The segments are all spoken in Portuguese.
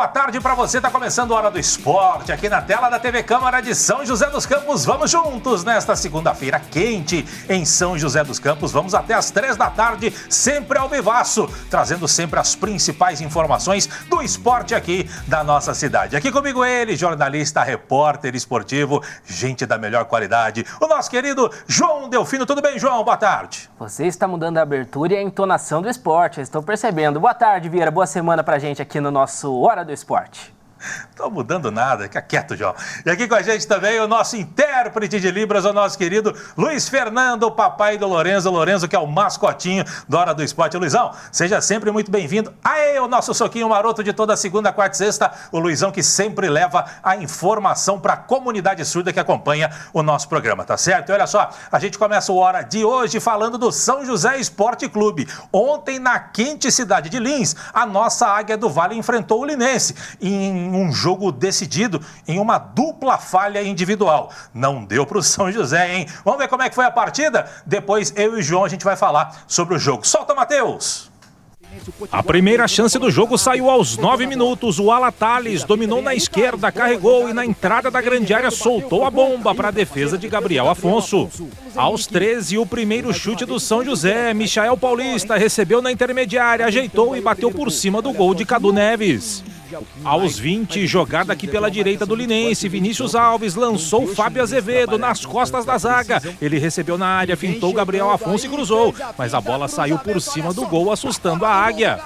boa tarde para você. Tá começando a Hora do Esporte aqui na tela da TV Câmara de São José dos Campos. Vamos juntos nesta segunda-feira quente em São José dos Campos. Vamos até às 3 da tarde, sempre ao vivaço, trazendo sempre as principais informações do esporte aqui da nossa cidade. Aqui comigo ele, jornalista, repórter esportivo, gente da melhor qualidade, o nosso querido João Delfino. Tudo bem, João? Boa tarde. Você está mudando a abertura e a entonação do esporte, eu estou percebendo. Boa tarde, Vieira. Boa semana pra gente aqui no nosso Hora do Esporte. Tô mudando nada, fica quieto, João. E aqui com a gente também o nosso intérprete de Libras, o nosso querido Luiz Fernando, o papai do Lorenzo. Lorenzo, que é o mascotinho da Hora do Esporte. Luizão, seja sempre muito bem-vindo. Aê, o nosso soquinho maroto de toda segunda, quarta e sexta. O Luizão que sempre leva a informação para a comunidade surda que acompanha o nosso programa, tá certo? E olha só, a gente começa o Hora de hoje falando do São José Esporte Clube. Ontem, na quente cidade de Lins, a nossa Águia do Vale enfrentou o Linense em um jogo decidido em uma dupla falha individual. Não deu para o São José, hein? Vamos ver como é que foi a partida? Depois eu e o João a gente vai falar sobre o jogo. Solta, Matheus! A primeira chance do jogo saiu aos 9 minutos. O Ala Tales dominou na esquerda, carregou e na entrada da grande área soltou a bomba para a defesa de Gabriel Afonso. Aos 13, o primeiro chute do São José. Michael Paulista recebeu na intermediária, ajeitou e bateu por cima do gol de Cadu Neves. Aos 20, jogada aqui pela direita do Linense, Vinícius Alves lançou Fábio Azevedo nas costas da zaga. Ele recebeu na área, fintou Gabriel Afonso e cruzou, mas a bola saiu por cima do gol, assustando a Águia.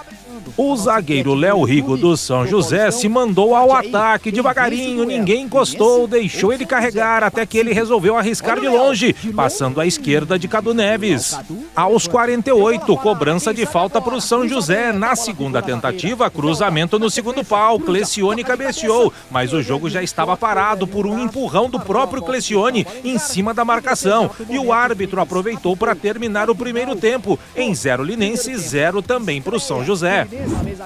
O zagueiro Léo Rigo do São José se mandou ao ataque devagarinho, ninguém encostou, deixou ele carregar até que ele resolveu arriscar de longe, passando à esquerda de Cadu Neves. Aos 48, cobrança de falta para o São José. Na segunda tentativa, cruzamento no segundo pau, Clecione cabeceou, mas o jogo já estava parado por um empurrão do próprio Clecione em cima da marcação. E o árbitro aproveitou para terminar o primeiro tempo em 0 Linense, 0 também para o São José.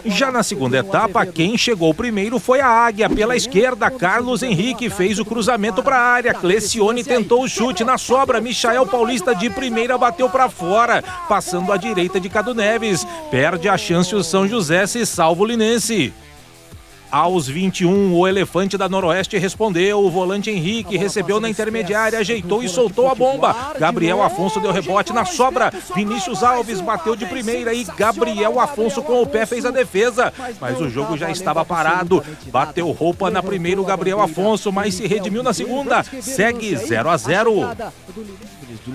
Já na segunda etapa, quem chegou primeiro foi a Águia. Pela esquerda, Carlos Henrique fez o cruzamento para a área. Clecione tentou o chute na sobra. Michael Paulista de primeira bateu para fora, passando à direita de Cadu Neves. Perde a chance o São José, se salva o Linense. Aos 21, o Elefante da Noroeste respondeu. O volante Henrique recebeu na intermediária, ajeitou e soltou a bomba. Gabriel Afonso deu rebote na sobra. Vinícius Alves bateu de primeira e Gabriel Afonso com o pé fez a defesa. Mas o jogo já estava parado. Bateu roupa na primeira o Gabriel Afonso, mas se redimiu na segunda. Segue 0-0.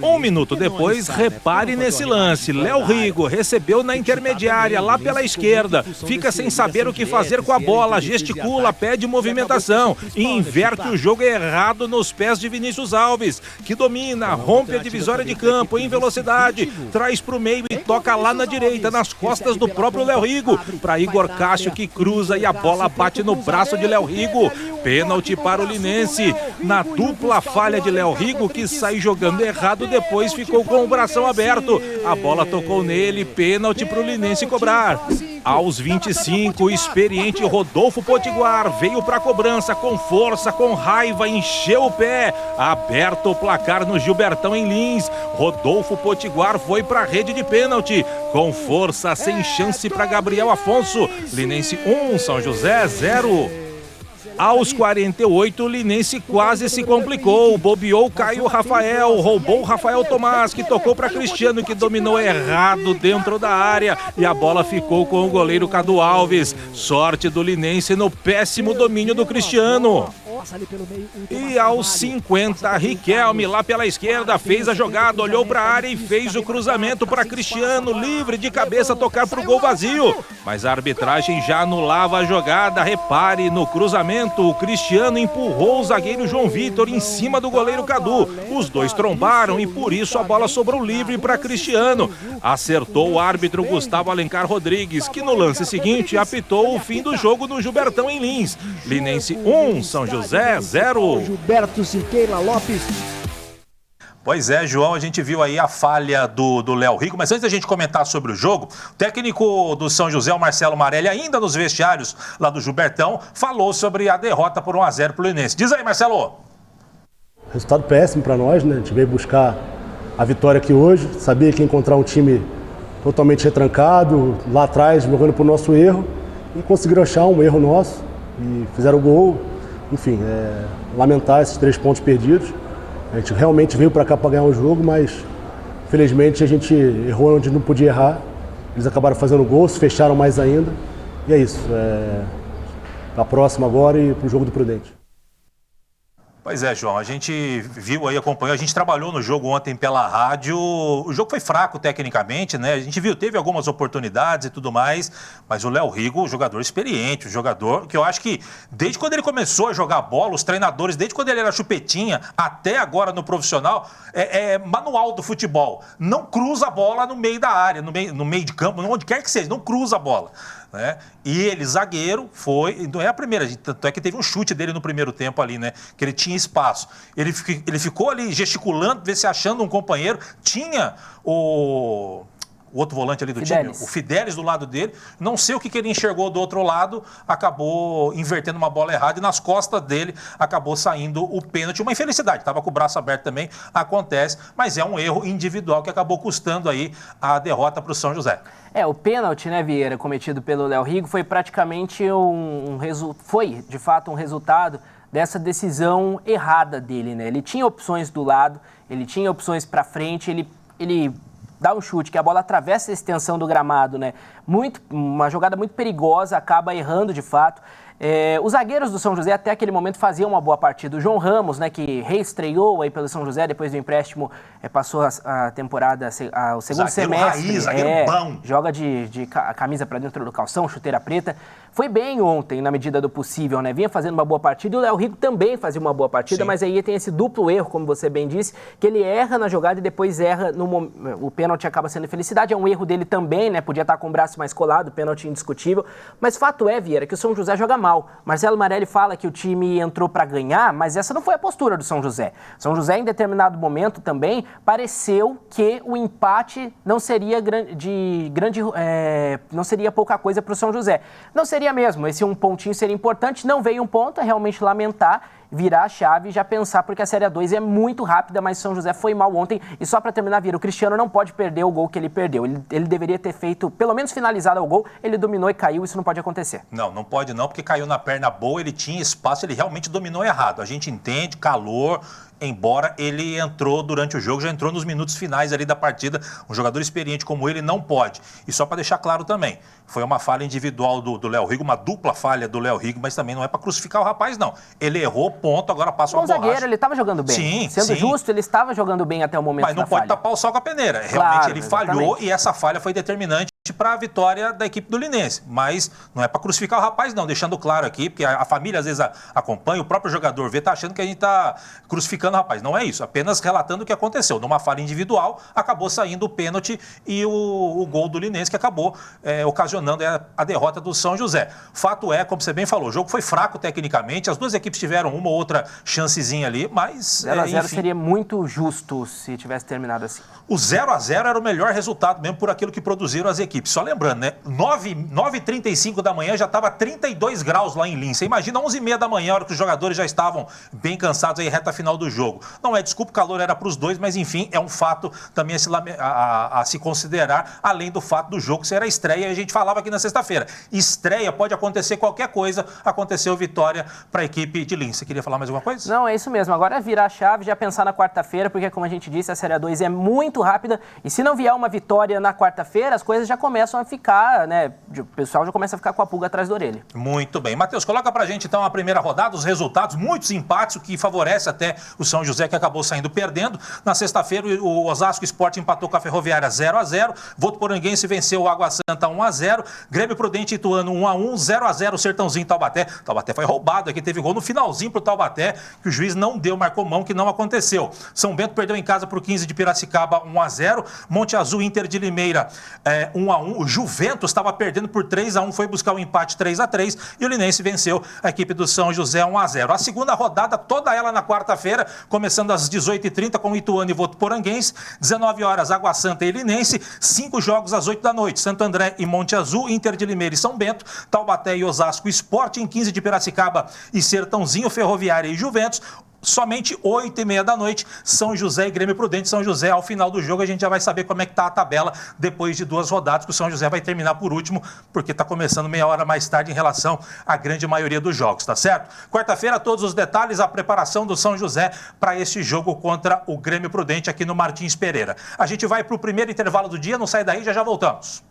Um minuto depois, repare nesse lance. Léo Rigo recebeu na intermediária, lá pela esquerda. Fica sem saber o que fazer com a bola. Gesticula, pede movimentação e inverte o jogo errado nos pés de Vinícius Alves, que domina, rompe a divisória de campo em velocidade, traz para o meio e toca lá na direita, nas costas do próprio Léo Rigo, para Igor Cássio, que cruza e a bola bate no braço de Léo Rigo. Pênalti para o Linense. Na dupla falha de Léo Rigo, que sai jogando errado, depois ficou com o bração aberto. A bola tocou nele, pênalti para o Linense cobrar. Aos 25, o experiente Rodolfo Potiguar veio para a cobrança com força, com raiva, encheu o pé. Aberto o placar no Gilbertão em Lins. Rodolfo Potiguar foi para a rede de pênalti. Com força, sem chance para Gabriel Afonso. Linense 1, São José 0. Aos 48, o Linense quase se complicou. Bobeou Caio Rafael, roubou Rafael Tomás, que tocou para Cristiano, que dominou errado dentro da área. E a bola ficou com o goleiro Cadu Alves. Sorte do Linense no péssimo domínio do Cristiano. E aos 50, Riquelme lá pela esquerda fez a jogada, olhou para a área e fez o cruzamento para Cristiano, livre de cabeça, tocar para o gol vazio. Mas a arbitragem já anulava a jogada. Repare no cruzamento, o Cristiano empurrou o zagueiro João Vitor em cima do goleiro Cadu. Os dois trombaram e por isso a bola sobrou livre para Cristiano. Acertou o árbitro Gustavo Alencar Rodrigues, que no lance seguinte apitou o fim do jogo no Gilbertão em Lins. Linense 1, São José 0. Gilberto Siqueira Lopes. Pois é, João, a gente viu aí a falha do Léo Rigo, mas antes da gente comentar sobre o jogo, o técnico do São José, o Marcelo Marelli, ainda nos vestiários lá do Gilbertão, falou sobre a derrota por 1-0 pro Linense. Diz aí, Marcelo. Resultado péssimo para nós, né? A gente veio buscar a vitória aqui hoje, sabia que ia encontrar um time totalmente retrancado, lá atrás, jogando pro nosso erro, e conseguiram achar um erro nosso. e fizeram o gol. Enfim, lamentar esses 3 pontos perdidos. A gente realmente veio para cá para ganhar o jogo, mas infelizmente a gente errou onde não podia errar. Eles acabaram fazendo gol, se fecharam mais ainda. E é isso. A próxima agora e para o jogo do Prudente. Pois é, João, a gente viu aí, acompanhou, a gente trabalhou no jogo ontem pela rádio, o jogo foi fraco tecnicamente, né? A gente viu, teve algumas oportunidades e tudo mais, mas o Léo Rigo, jogador experiente, um jogador que eu acho que desde quando ele começou a jogar bola, os treinadores, desde quando ele era chupetinha até agora no profissional, manual do futebol, não cruza a bola no meio da área, no meio de campo, onde quer que seja, não cruza a bola. Né? E ele, zagueiro, não é a primeira, tanto é que teve um chute dele no primeiro tempo ali, né? Que ele tinha espaço. Ele ficou ali gesticulando, ver se achando um companheiro. Tinha o outro volante ali do time, o Fidelis do lado dele. Não sei o que ele enxergou do outro lado, acabou invertendo uma bola errada e nas costas dele acabou saindo o pênalti. Uma infelicidade, estava com o braço aberto também, acontece, mas é um erro individual que acabou custando aí a derrota para o São José. O pênalti, né, Vieira, cometido pelo Léo Rigo foi praticamente foi de fato um resultado dessa decisão errada dele, né? Ele tinha opções do lado, ele tinha opções para frente, ele dá um chute que a bola atravessa a extensão do gramado, né? Uma jogada muito perigosa, acaba errando de fato. Os zagueiros do São José até aquele momento faziam uma boa partida. O João Ramos, né, que reestreou aí pelo São José depois do empréstimo, passou a temporada, o segundo semestre. Raiz, zagueiro bom. Joga de camisa para dentro do calção, chuteira preta. Foi bem ontem, na medida do possível, né? Vinha fazendo uma boa partida e o Léo Rigo também fazia uma boa partida, sim. Mas aí tem esse duplo erro, como você bem disse, que ele erra na jogada e depois erra o pênalti acaba sendo felicidade. É um erro dele também, né? Podia estar com o braço mais colado, pênalti indiscutível. Mas fato é, Vieira, que o São José joga mal. Marcelo Marelli fala que o time entrou para ganhar, mas essa não foi a postura do São José. São José, em determinado momento também, pareceu que o empate não seria não seria pouca coisa para o São José. Não seria mesmo, esse um pontinho seria importante, não veio um ponto, é realmente lamentar, virar a chave e já pensar, porque a Série A2 é muito rápida, mas São José foi mal ontem. E só para terminar, Vieira, o Cristiano não pode perder o gol que ele perdeu. Ele deveria ter feito, pelo menos finalizado o gol, ele dominou e caiu, isso não pode acontecer. Não pode não, porque caiu na perna boa, ele tinha espaço, ele realmente dominou errado. A gente entende, calor, embora ele entrou durante o jogo, já entrou nos minutos finais ali da partida. Um jogador experiente como ele não pode. E só para deixar claro também, foi uma falha individual do Léo Rigo, uma dupla falha do Léo Rigo, mas também não é para crucificar o rapaz, não. Ele errou, ponto, agora passa uma borracha. O zagueiro, ele estava jogando bem. Sim, Sendo justo, ele estava jogando bem até o momento da falha. Mas não pode tapar o sol com a peneira. Realmente ele falhou e essa falha foi determinante para a vitória da equipe do Linense, mas não é para crucificar o rapaz não, deixando claro aqui, porque a família às vezes acompanha, o próprio jogador vê, tá achando que a gente tá crucificando o rapaz, não é isso, apenas relatando o que aconteceu, numa falha individual, acabou saindo o pênalti e o gol do Linense que acabou ocasionando a derrota do São José. Fato é, como você bem falou, o jogo foi fraco tecnicamente, as duas equipes tiveram uma ou outra chancezinha ali, mas 0-0 seria muito justo se tivesse terminado assim. O 0-0 era o melhor resultado mesmo por aquilo que produziram as equipes. Só lembrando, né? 9h35 da manhã já estava 32 graus lá em Lins. Você imagina 11h30 da manhã, a hora que os jogadores já estavam bem cansados aí, reta final do jogo. Não é desculpa, o calor era para os dois, mas enfim, é um fato também a se considerar, além do fato do jogo ser a estreia. A gente falava aqui na sexta-feira. Estreia, pode acontecer qualquer coisa. Aconteceu vitória para a equipe de Lins. Você queria falar mais alguma coisa? Não, é isso mesmo. Agora é virar a chave, já pensar na quarta-feira, porque como a gente disse, a Série A2 é muito rápida e se não vier uma vitória na quarta-feira, as coisas já começam a ficar, né? O pessoal já começa a ficar com a pulga atrás da orelha. Muito bem. Matheus, coloca pra gente então a primeira rodada, os resultados, muitos empates, o que favorece até o São José, que acabou saindo perdendo. Na sexta-feira, o Osasco Sport empatou com a Ferroviária 0-0, Votuporanguense venceu o Água Santa 1-0, Grêmio Prudente e Ituano 1-1, 0-0 Sertãozinho e Taubaté. Taubaté foi roubado aqui, teve gol no finalzinho pro Taubaté, que o juiz não deu, marcou mão, que não aconteceu. São Bento perdeu em casa pro 15 de Piracicaba 1-0, Monte Azul Inter de Limeira 1-1, o Juventus estava perdendo por 3-1, foi buscar o empate 3-3 e o Linense venceu a equipe do São José 1-0. A segunda rodada, toda ela na quarta-feira, começando às 18h30 com Ituano e Votuporanguense, 19 horas Água Santa e Linense, 5 jogos às 8 da noite, Santo André e Monte Azul, Inter de Limeira e São Bento, Taubaté e Osasco Sport, em 15 de Piracicaba e Sertãozinho, Ferroviária e Juventus, somente 8h30 da noite, São José e Grêmio Prudente. São José, ao final do jogo, a gente já vai saber como é que tá a tabela depois de 2 rodadas, que o São José vai terminar por último, porque está começando meia hora mais tarde em relação à grande maioria dos jogos, tá certo? Quarta-feira, todos os detalhes, a preparação do São José para este jogo contra o Grêmio Prudente aqui no Martins Pereira. A gente vai para o primeiro intervalo do dia, não sai daí, já voltamos.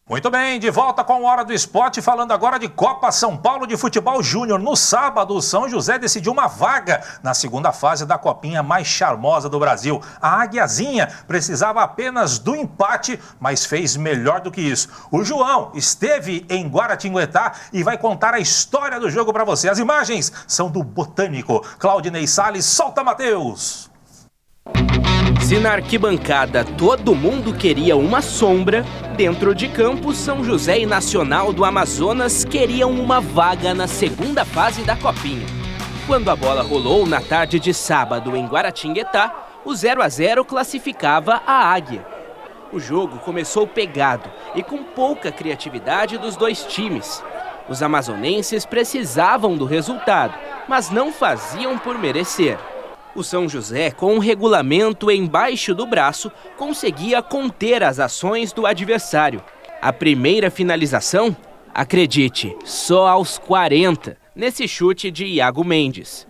Muito bem, de volta com a Hora do Esporte, falando agora de Copa São Paulo de Futebol Júnior. No sábado, o São José decidiu uma vaga na segunda fase da copinha mais charmosa do Brasil. A Águiazinha precisava apenas do empate, mas fez melhor do que isso. O João esteve em Guaratinguetá e vai contar a história do jogo para você. As imagens são do Botânico. Claudinei Salles, solta, Matheus! Se na arquibancada todo mundo queria uma sombra, dentro de campo, São José e Nacional do Amazonas queriam uma vaga na segunda fase da Copinha. Quando a bola rolou na tarde de sábado em Guaratinguetá, o 0-0 classificava a Águia. O jogo começou pegado e com pouca criatividade dos dois times. Os amazonenses precisavam do resultado, mas não faziam por merecer. O São José, com um regulamento embaixo do braço, conseguia conter as ações do adversário. A primeira finalização, acredite, só aos 40, nesse chute de Iago Mendes.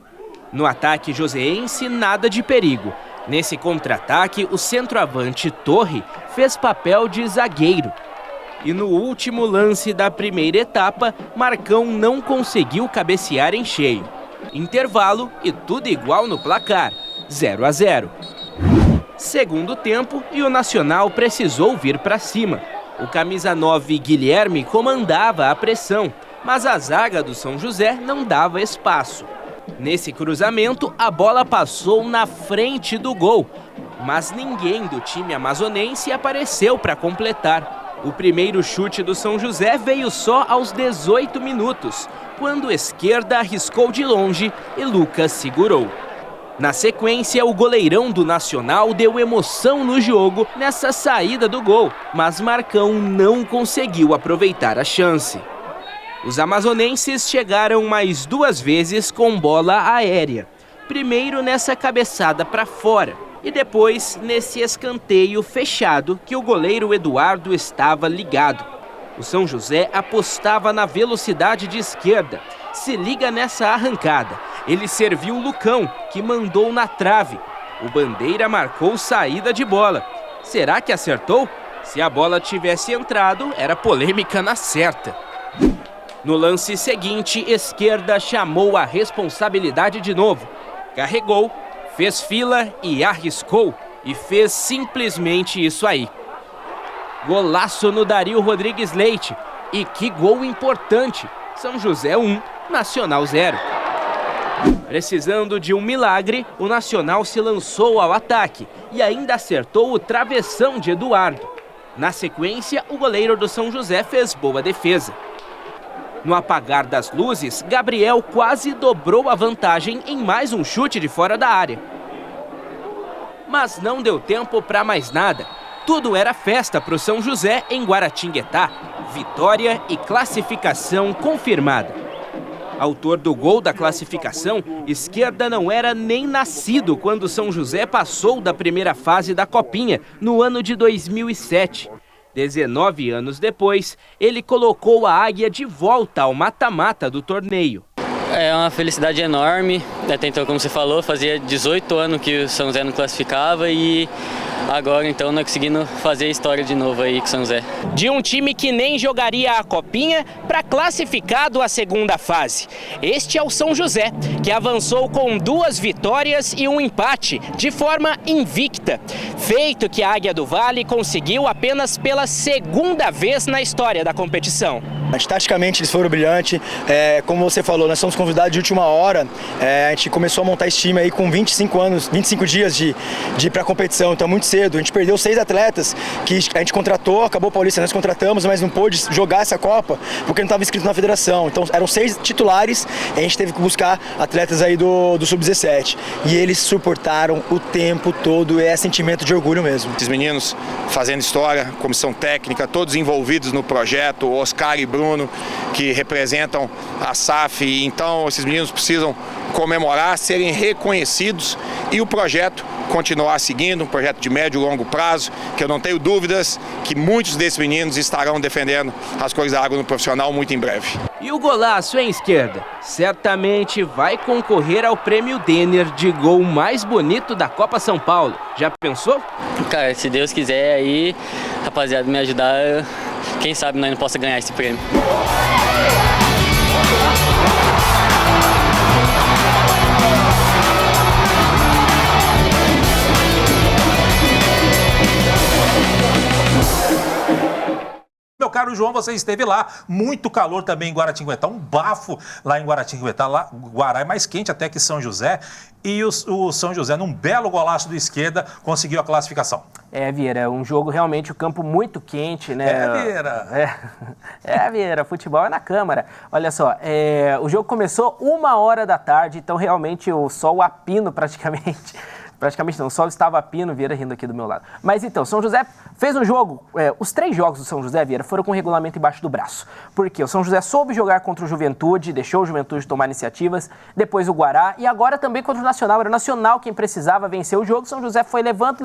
No ataque joseense, nada de perigo. Nesse contra-ataque, o centroavante Torre fez papel de zagueiro. E no último lance da primeira etapa, Marcão não conseguiu cabecear em cheio. Intervalo e tudo igual no placar, 0-0. Segundo tempo e o Nacional precisou vir para cima. O camisa 9 Guilherme comandava a pressão, mas a zaga do São José não dava espaço. Nesse cruzamento, a bola passou na frente do gol, mas ninguém do time amazonense apareceu para completar. O primeiro chute do São José veio só aos 18 minutos, quando Esquerda arriscou de longe e Lucas segurou. Na sequência, o goleirão do Nacional deu emoção no jogo nessa saída do gol, mas Marcão não conseguiu aproveitar a chance. Os amazonenses chegaram mais 2 vezes com bola aérea. Primeiro nessa cabeçada para fora e depois nesse escanteio fechado que o goleiro Eduardo estava ligado. O São José apostava na velocidade de Esquerda. Se liga nessa arrancada. Ele serviu o Lucão, que mandou na trave. O Bandeira marcou saída de bola. Será que acertou? Se a bola tivesse entrado, era polêmica na certa. No lance seguinte, Esquerda chamou a responsabilidade de novo. Carregou, fez fila e arriscou. E fez simplesmente isso aí. Golaço no Dario Rodrigues Leite. E que gol importante. São José 1, Nacional 0. Precisando de um milagre, o Nacional se lançou ao ataque e ainda acertou o travessão de Eduardo. Na sequência, o goleiro do São José fez boa defesa. No apagar das luzes, Gabriel quase dobrou a vantagem em mais um chute de fora da área. Mas não deu tempo para mais nada. Tudo era festa para o São José em Guaratinguetá. Vitória e classificação confirmada. Autor do gol da classificação, Esquerda não era nem nascido quando São José passou da primeira fase da Copinha, no ano de 2007. 19 anos depois, ele colocou a Águia de volta ao mata-mata do torneio. É uma felicidade enorme, até então, como você falou, fazia 18 anos que o São José não classificava e agora então nós conseguimos fazer a história de novo aí com o São José. De um time que nem jogaria a Copinha para classificado à segunda fase. Este é o São José, que avançou com 2 vitórias e um empate, de forma invicta. Feito que a Águia do Vale conseguiu apenas pela segunda vez na história da competição. Taticamente eles foram brilhantes, como você falou, nós somos convidados de última hora, a gente começou a montar esse time aí com 25 dias de ir para a competição, então é muito cedo. A gente perdeu 6 atletas que a gente contratou, acabou o Paulista, nós contratamos, mas não pôde jogar essa Copa porque não estava inscrito na federação. Então eram 6 titulares e a gente teve que buscar atletas aí do Sub-17. E eles suportaram o tempo todo, é sentimento de orgulho mesmo. Esses meninos fazendo história, comissão técnica, todos envolvidos no projeto, Oscar e Bruno, que representam a SAF. Então esses meninos precisam comemorar, serem reconhecidos e o projeto continuar seguindo, um projeto de médio e longo prazo, que eu não tenho dúvidas que muitos desses meninos estarão defendendo as cores da água no profissional muito em breve. E o golaço, hein, esquerda? Certamente vai concorrer ao prêmio Denner de gol mais bonito da Copa São Paulo. Já pensou? Cara, se Deus quiser aí, rapaziada, me ajudar, quem sabe nós não possa ganhar esse prêmio. Meu caro João, você esteve lá, muito calor também em Guaratinguetá, um bafo lá em Guaratinguetá, lá Guará é mais quente até que São José, e o São José, num belo golaço do esquerda, conseguiu a classificação. Vieira, um jogo realmente, o campo muito quente, né? Vieira. Vieira, futebol é na Câmara. Olha só, o jogo começou 1h da tarde, então realmente o sol a pino praticamente. Praticamente não, o sol estava a pino, Vieira rindo aqui do meu lado. Mas então, São José fez um jogo, os 3 jogos do São José, Vieira, foram com o regulamento embaixo do braço. Porque o São José soube jogar contra o Juventude, deixou o Juventude tomar iniciativas, depois o Guará e agora também contra o Nacional. Era o Nacional quem precisava vencer o jogo, São José foi levando,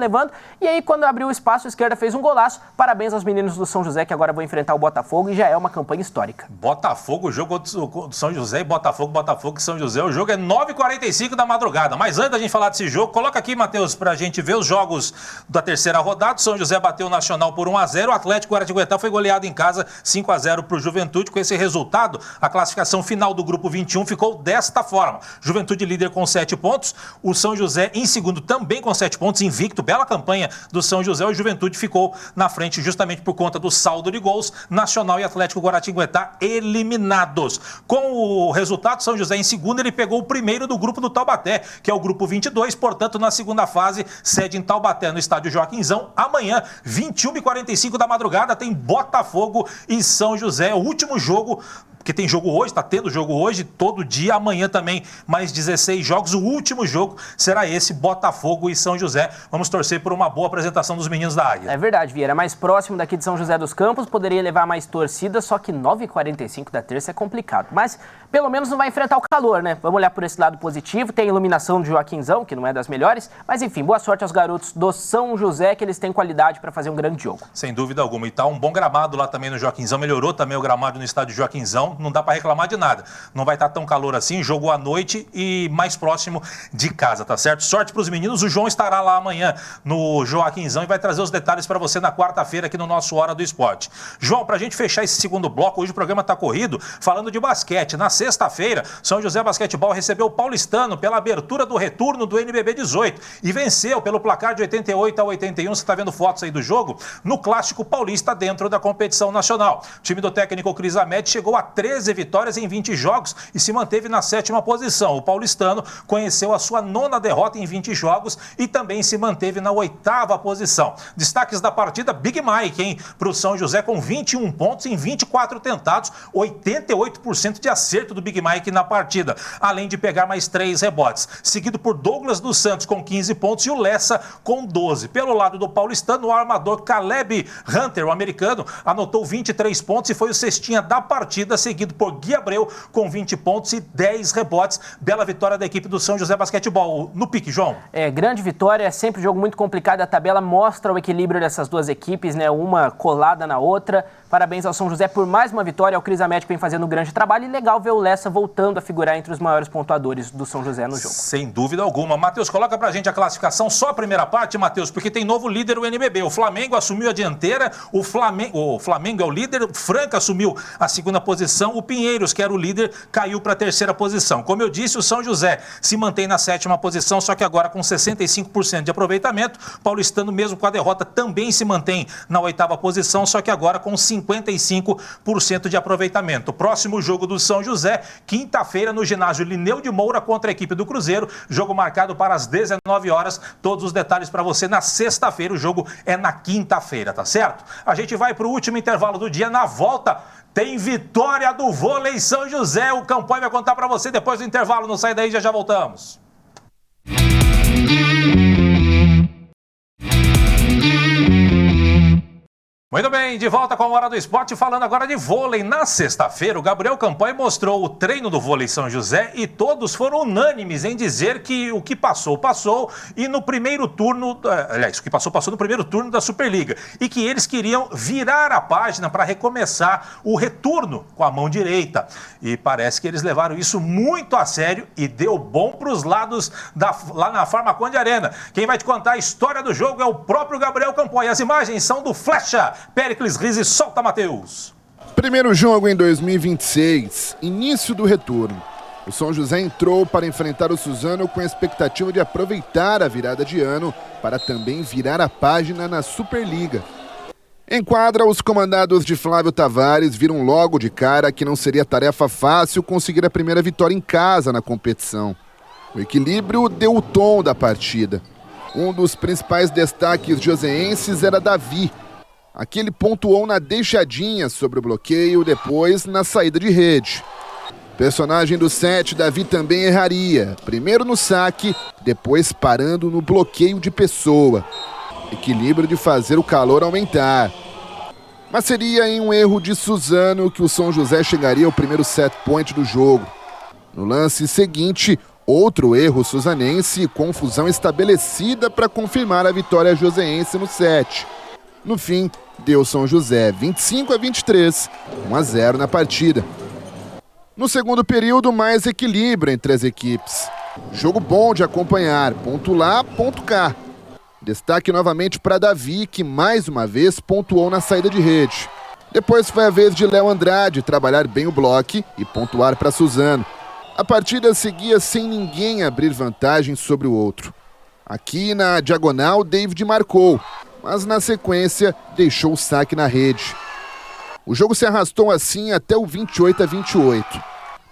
e aí quando abriu o espaço, a esquerda fez um golaço. Parabéns aos meninos do São José que agora vão enfrentar o Botafogo e já é uma campanha histórica. Botafogo, o jogo do São José e Botafogo e São José, o jogo é 9h45 da madrugada. Mas antes da gente falar desse jogo, coloca aqui, Matheus, pra gente ver os jogos da terceira rodada. O São José bateu o Nacional por 1-0, o Atlético Guaratinguetá foi goleado em casa 5-0 pro Juventude. Com esse resultado, a classificação final do grupo 21 ficou desta forma: Juventude líder com 7 pontos, o São José em segundo também com 7 pontos, invicto, bela campanha do São José. O Juventude ficou na frente justamente por conta do saldo de gols. Nacional e Atlético Guaratinguetá eliminados. Com o resultado, São José em segundo, ele pegou o primeiro do grupo do Taubaté, que é o grupo 22, portanto na segunda fase, sede em Taubaté, no estádio Joaquinzão. Amanhã, 21h45 da madrugada, tem Botafogo e São José. O último jogo, porque tem jogo hoje, tá tendo jogo hoje, todo dia. Amanhã também, mais 16 jogos. O último jogo será esse, Botafogo e São José. Vamos torcer por uma boa apresentação dos meninos da Águia. É verdade, Vieira. Mais próximo daqui de São José dos Campos, poderia levar mais torcida, só que 9h45 da terça é complicado. Mas, pelo menos não vai enfrentar o calor, né? Vamos olhar por esse lado positivo. Tem a iluminação do Joaquinzão, que não é das melhores. Mas, enfim, boa sorte aos garotos do São José, que eles têm qualidade para fazer um grande jogo. Sem dúvida alguma. E tá um bom gramado lá também no Joaquinzão. Melhorou também o gramado no estádio Joaquinzão. Não dá para reclamar de nada. Não vai estar tão calor assim. Jogo à noite e mais próximo de casa, tá certo? Sorte para os meninos. O João estará lá amanhã no Joaquinzão e vai trazer os detalhes para você na quarta-feira aqui no nosso Hora do Esporte. João, para a gente fechar esse segundo bloco, hoje o programa está corrido, falando de basquete. Na sexta-feira, São José Basquetebol recebeu o Paulistano pela abertura do retorno do NBB 18 e venceu pelo placar de 88-81. Você está vendo fotos aí do jogo? No Clássico Paulista, dentro da competição nacional. O time do técnico Cris Amete chegou a 13 vitórias em 20 jogos e se manteve na 7ª posição. O paulistano conheceu a sua 9ª derrota em 20 jogos e também se manteve na 8ª posição. Destaques da partida, Big Mike, hein? Para o São José com 21 pontos em 24 tentados, 88% de acerto do Big Mike na partida, além de pegar mais 3 rebotes. Seguido por Douglas dos Santos com 15 pontos e o Lessa com 12. Pelo lado do paulistano, o armador Caleb Hunter, o americano, anotou 23 pontos e foi o cestinha da partida, seguido por Gui Abreu com 20 pontos e 10 rebotes. Bela vitória da equipe do São José Basquetebol. No pique, João. Grande vitória, é sempre um jogo muito complicado. A tabela mostra o equilíbrio dessas duas equipes, né? Uma colada na outra. Parabéns ao São José por mais uma vitória. Ao Cris Amete vem fazendo um grande trabalho e legal ver o Lessa voltando a figurar entre os maiores pontuadores do São José no jogo. Sem dúvida alguma. Matheus, coloca pra gente a classificação, só a primeira parte, Matheus, porque tem novo líder o NBB. O Flamengo assumiu a dianteira, o Flamengo é o líder, o Franca assumiu a 2ª posição, o Pinheiros, que era o líder, caiu para a 3ª posição. Como eu disse, o São José se mantém na 7ª posição, só que agora com 65% de aproveitamento. Paulistano, mesmo com a derrota, também se mantém na 8ª posição, só que agora com 50% 55% de aproveitamento. O próximo jogo do São José, quinta-feira, no ginásio Lineu de Moura contra a equipe do Cruzeiro. Jogo marcado para as 19 horas. Todos os detalhes para você na sexta-feira. O jogo é na quinta-feira, tá certo? A gente vai para o último intervalo do dia. Na volta, tem vitória do vôlei São José. O Campanha vai contar para você depois do intervalo. Não sai daí, já voltamos. Muito bem, de volta com a Hora do Esporte, falando agora de vôlei. Na sexta-feira, o Gabriel Campanha mostrou o treino do vôlei São José e todos foram unânimes em dizer que o que passou, passou, e no primeiro turno, aliás, o que passou, passou no primeiro turno da Superliga, e que eles queriam virar a página para recomeçar o retorno com a mão direita. E parece que eles levaram isso muito a sério e deu bom para os lados lá na Farmaconde Arena. Quem vai te contar a história do jogo é o próprio Gabriel Campanha. As imagens são do Flecha. Péricles Rizzi, solta, Matheus. Primeiro jogo em 2026, início do retorno. O São José entrou para enfrentar o Suzano com a expectativa de aproveitar a virada de ano para também virar a página na Superliga. Em quadra, os comandados de Flávio Tavares viram logo de cara que não seria tarefa fácil conseguir a primeira vitória em casa na competição. O equilíbrio deu o tom da partida. Um dos principais destaques joseenses era Davi. Aquele pontuou na deixadinha sobre o bloqueio, depois na saída de rede. Personagem do set, Davi também erraria. Primeiro no saque, depois parando no bloqueio de pessoa. Equilíbrio de fazer o calor aumentar. Mas seria em um erro de Suzano que o São José chegaria ao primeiro set point do jogo. No lance seguinte, outro erro suzanense e confusão estabelecida para confirmar a vitória joseense no set. No fim, deu São José 25-23, 1-0 na partida. No segundo período, mais equilíbrio entre as equipes. Jogo bom de acompanhar, ponto lá, ponto cá. Destaque novamente para Davi, que mais uma vez pontuou na saída de rede. Depois foi a vez de Léo Andrade trabalhar bem o bloco e pontuar para Suzano. A partida seguia sem ninguém abrir vantagem sobre o outro. Aqui na diagonal, David marcou, mas na sequência deixou o saque na rede. O jogo se arrastou assim até o 28-28.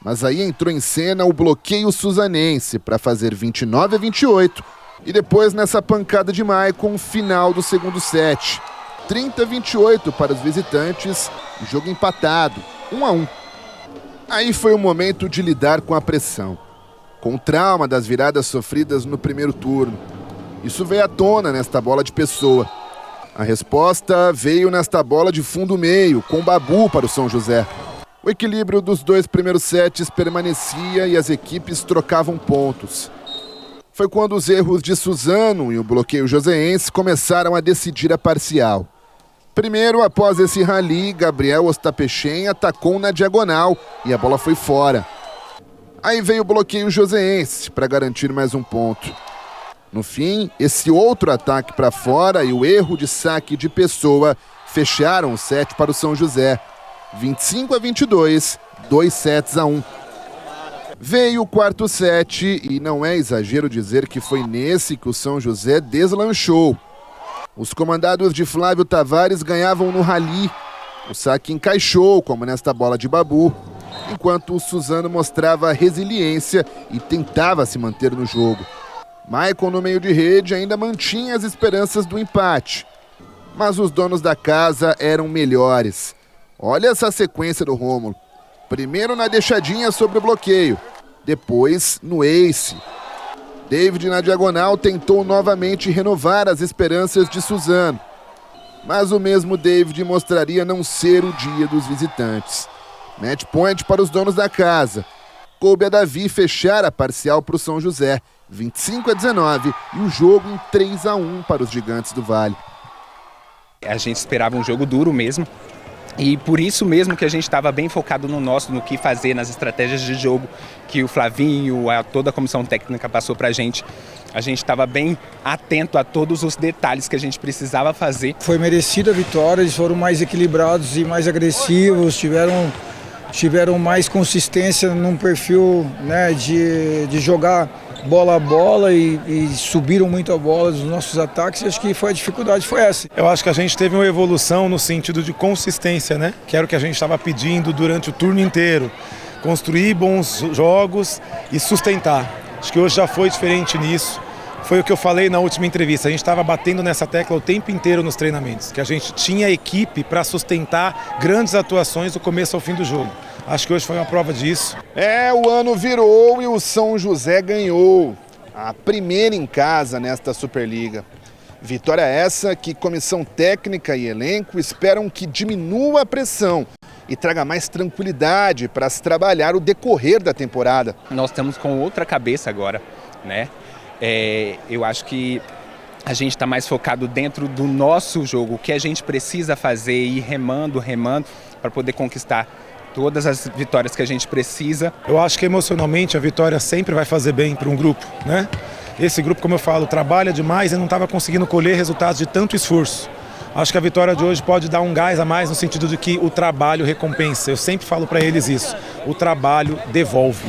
Mas aí entrou em cena o bloqueio suzanense para fazer 29-28. E depois nessa pancada de Maicon, final do segundo set. 30-28 para os visitantes, jogo empatado, 1-1. Aí foi o momento de lidar com a pressão. Com o trauma das viradas sofridas no primeiro turno. Isso veio à tona nesta bola de pessoa. A resposta veio nesta bola de fundo meio, com Babu para o São José. O equilíbrio dos dois primeiros sets permanecia e as equipes trocavam pontos. Foi quando os erros de Suzano e o bloqueio joseense começaram a decidir a parcial. Primeiro, após esse rally, Gabriel Ostapechen atacou na diagonal e a bola foi fora. Aí veio o bloqueio joseense para garantir mais um ponto. No fim, esse outro ataque para fora e o erro de saque de pessoa fecharam o set para o São José. 25-22, 2-1. Veio o quarto set e não é exagero dizer que foi nesse que o São José deslanchou. Os comandados de Flávio Tavares ganhavam no rally. O saque encaixou, como nesta bola de Babu, enquanto o Suzano mostrava resiliência e tentava se manter no jogo. Maicon, no meio de rede, ainda mantinha as esperanças do empate. Mas os donos da casa eram melhores. Olha essa sequência do Rômulo. Primeiro na deixadinha sobre o bloqueio, depois no ace. David na diagonal tentou novamente renovar as esperanças de Suzano. Mas o mesmo David mostraria não ser o dia dos visitantes. Match point para os donos da casa. Coube a Davi fechar a parcial para o São José. 25-19 e o jogo em 3-1 para os Gigantes do Vale. A gente esperava um jogo duro mesmo e por isso mesmo que a gente estava bem focado no que fazer, nas estratégias de jogo que o Flavinho, toda a comissão técnica passou para a gente. A gente estava bem atento a todos os detalhes que a gente precisava fazer. Foi merecida a vitória, eles foram mais equilibrados e mais agressivos, tiveram mais consistência num perfil, né, de jogar bola a bola e subiram muito a bola dos nossos ataques e acho que a dificuldade foi essa. Eu acho que a gente teve uma evolução no sentido de consistência, né? Que era o que a gente estava pedindo durante o turno inteiro. Construir bons jogos e sustentar. Acho que hoje já foi diferente nisso. Foi o que eu falei na última entrevista, a gente estava batendo nessa tecla o tempo inteiro nos treinamentos, que a gente tinha equipe para sustentar grandes atuações do começo ao fim do jogo. Acho que hoje foi uma prova disso. O ano virou e o São José ganhou a primeira em casa nesta Superliga. Vitória essa que comissão técnica e elenco esperam que diminua a pressão e traga mais tranquilidade para se trabalhar o decorrer da temporada. Nós estamos com outra cabeça agora, né? Eu acho que a gente está mais focado dentro do nosso jogo, o que a gente precisa fazer, ir remando para poder conquistar todas as vitórias que a gente precisa. Eu acho que emocionalmente a vitória sempre vai fazer bem para um grupo, né? Esse grupo, como eu falo, trabalha demais e não estava conseguindo colher resultados de tanto esforço. Acho que a vitória de hoje pode dar um gás a mais no sentido de que o trabalho recompensa. Eu sempre falo para eles isso, o trabalho devolve.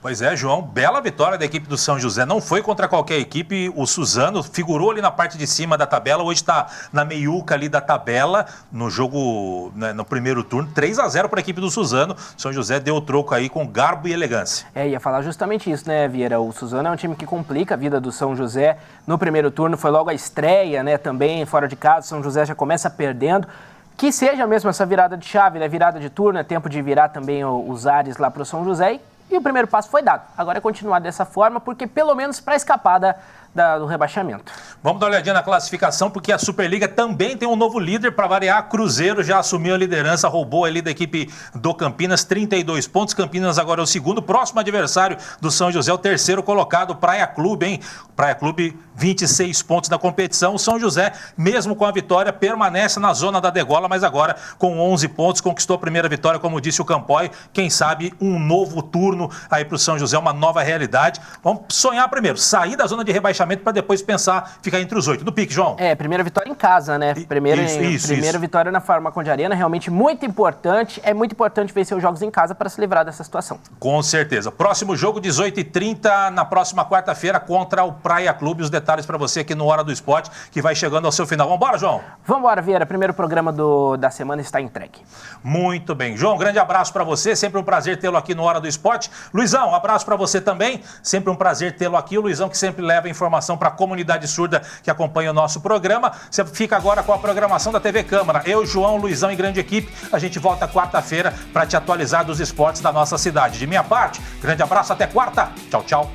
Pois é, João, bela vitória da equipe do São José. Não foi contra qualquer equipe. O Suzano figurou ali na parte de cima da tabela. Hoje está na meiuca ali da tabela. No jogo, né, no primeiro turno, 3-0 para a equipe do Suzano. São José deu o troco aí com garbo e elegância. Ia falar justamente isso, né, Vieira? O Suzano é um time que complica a vida do São José. No primeiro turno foi logo a estreia, né, também fora de casa. O São José já começa perdendo. Que seja mesmo essa virada de chave, né? Virada de turno, é tempo de virar também os ares lá para o São José. E o primeiro passo foi dado. Agora é continuar dessa forma, porque pelo menos para escapar do rebaixamento. Vamos dar uma olhadinha na classificação, porque a Superliga também tem um novo líder. Para variar, Cruzeiro já assumiu a liderança, roubou ali da equipe do Campinas, 32 pontos. Campinas agora é o segundo. Próximo adversário do São José, o terceiro colocado, Praia Clube, hein? Praia Clube, 26 pontos na competição. O São José, mesmo com a vitória, permanece na zona da degola, mas agora com 11 pontos, conquistou a primeira vitória, como disse o Campoy. Quem sabe um novo turno aí para o São José, uma nova realidade. Vamos sonhar primeiro, sair da zona de rebaixamento para depois pensar ficar entre os 8. Do pique, João. Primeira vitória em casa, né? Primeira vitória na Farmacon de Arena, realmente muito importante. É muito importante vencer os jogos em casa para se livrar dessa situação. Com certeza. Próximo jogo, 18h30, na próxima quarta-feira, contra o Praia Clube. Os detalhes para você aqui no Hora do Esporte, que vai chegando ao seu final. Vambora, João? Vambora, Vieira. Primeiro programa da semana está entregue. Muito bem. João, grande abraço para você. Sempre um prazer tê-lo aqui no Hora do Esporte. Luizão, um abraço para você também. Sempre um prazer tê-lo aqui. O Luizão que sempre leva informação para a comunidade surda que acompanha o nosso programa. Você fica agora com a programação da TV Câmara. Eu, João, Luizão e grande equipe. A gente volta quarta-feira para te atualizar dos esportes da nossa cidade. De minha parte, grande abraço. Até quarta. Tchau, tchau.